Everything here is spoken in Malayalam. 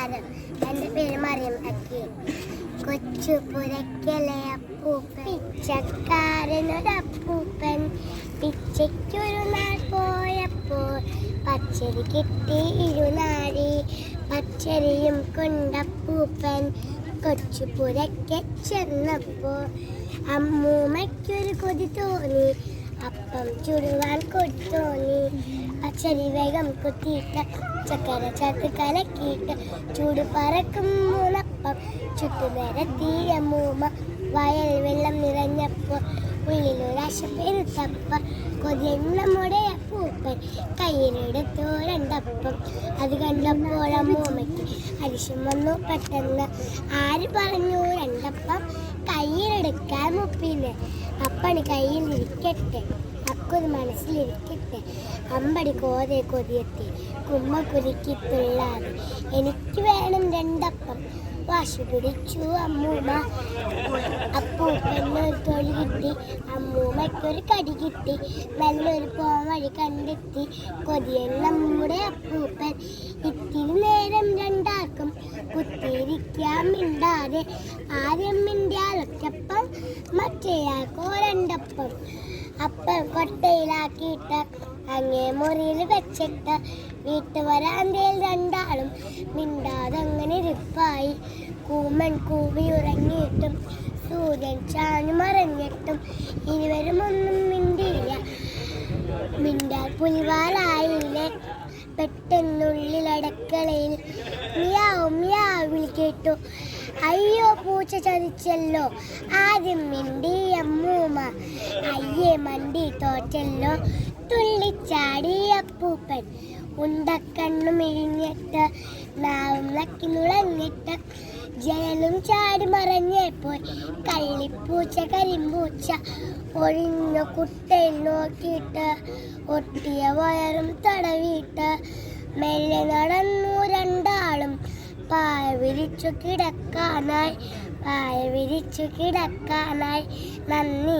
നമസ്കാരം. എൻ്റെ പേര് മറിയം ഹക്കീം. കൊച്ചു പുരക്കലെ അപ്പൂപ്പൻ, പിച്ചക്കാരനൊരപ്പൂപ്പൻ. പിച്ചയ്ക്കൊരു നാൾ പോയപ്പോൾ പച്ചരി കിട്ടി ഇരുനാഴി. പച്ചരിയും കൊണ്ടപ്പൂപ്പൻ കൊച്ചു പുരയ്ക്ക് ചെന്നപ്പോൾ അമ്മൂമ്മയ്ക്കൊരു കൊതി തോന്നി. അപ്പം ചുടുവാൻ കൊത്തോന്നി. പച്ചരി വേഗം കുത്തിയിട്ട് ചക്കര ചത്ത് കലക്കിയിട്ട് ചൂട് പറക്കും മൂന്നപ്പം ചുട്ടുനിരത്തി അമ്മൂമ്മ. വയൽ വെള്ളം നിറഞ്ഞപ്പോൾ ഉള്ളിലൊരാശ പെരുത്തപ്പ. കൊതിയെണ്ണമുടെ അപ്പൂപ്പൻ കയ്യിലെടുത്തു രണ്ടപ്പം. അത് കണ്ടപ്പോൾ അമ്മൂമ്മയ്ക്ക് അരിശം വന്നു പെട്ടെന്ന്. ആര് പറഞ്ഞു രണ്ടപ്പം കയ്യിലെടുക്കാൻ മുപ്പിന്? അപ്പന് കയ്യിലിരിക്കട്ടെ, അക്കൊരു മനസ്സിലിരിക്കട്ടെ. അമ്പടി കോതെ കൊതിയെത്തി കുമ്മ കുരുക്കി തുള്ളാതെ. എനിക്ക് വേണം രണ്ടപ്പം. വാശി പിടിച്ചു അമ്മൂമ്മ. അപ്പൂപ്പനൊരു തൊഴി കിട്ടി, അമ്മൂമ്മയ്ക്കൊരു കടി കിട്ടി. നല്ലൊരു പോവഴി കണ്ടെത്തി കൊതിയുള്ള നമ്മുടെ അപ്പൂപ്പൻ. ഇത്തിരി നേരം രണ്ടാർക്കും കുത്തിയിരിക്കാൻ മിണ്ടാതെ. ആദ്യം മിണ്ടിയാലൊറ്റപ്പം, മറ്റേയാൾക്കോ രണ്ടപ്പം. അപ്പം കൊട്ടയിലാക്കിയിട്ട് അങ്ങേ മുറിയിൽ വെച്ചിട്ട് വീട്ടുവരാന്തയിൽ രണ്ടാളും മിണ്ടാതങ്ങനെ ഇരിപ്പായി. കൂമൻ കൂവി ഉറങ്ങിയിട്ടും സൂര്യൻ ചാഞ്ഞു മറഞ്ഞിട്ടും ഇരുവരും ഒന്നും മിണ്ടിയില്ല. മിണ്ടാൽ പുലിവാലായില്ലേ? പെട്ടെന്നുള്ളിലടക്കളയിൽ മിയാവും മിയാവിൽ കേട്ടു. അയ്യോ, പൂച്ച ചതിച്ചല്ലോ. ആദ്യം മിണ്ടി അമ്മൂമ്മ. അയ്യേ, മണ്ടി തോറ്റല്ലോ. തുള്ളിച്ചാടി അപ്പൂപ്പൻ. ഉണ്ടക്കണ്ണു മിഴിഞ്ഞിട്ട് നാവും നക്കി നുളഞ്ഞിട്ട് ജനലും ചാടി മറഞ്ഞപ്പോൾ കള്ളിപ്പൂച്ച കരിമ്പൂച്ച ഒഴിഞ്ഞ കുട്ടയിൽ നോക്കിയിട്ട് ഒട്ടിയ വയറും തടവിയിട്ട് മെല്ലെ നടന്നു രണ്ടാളും. പായ വിരിച്ചു കിടക്കാനായി നന്ദി.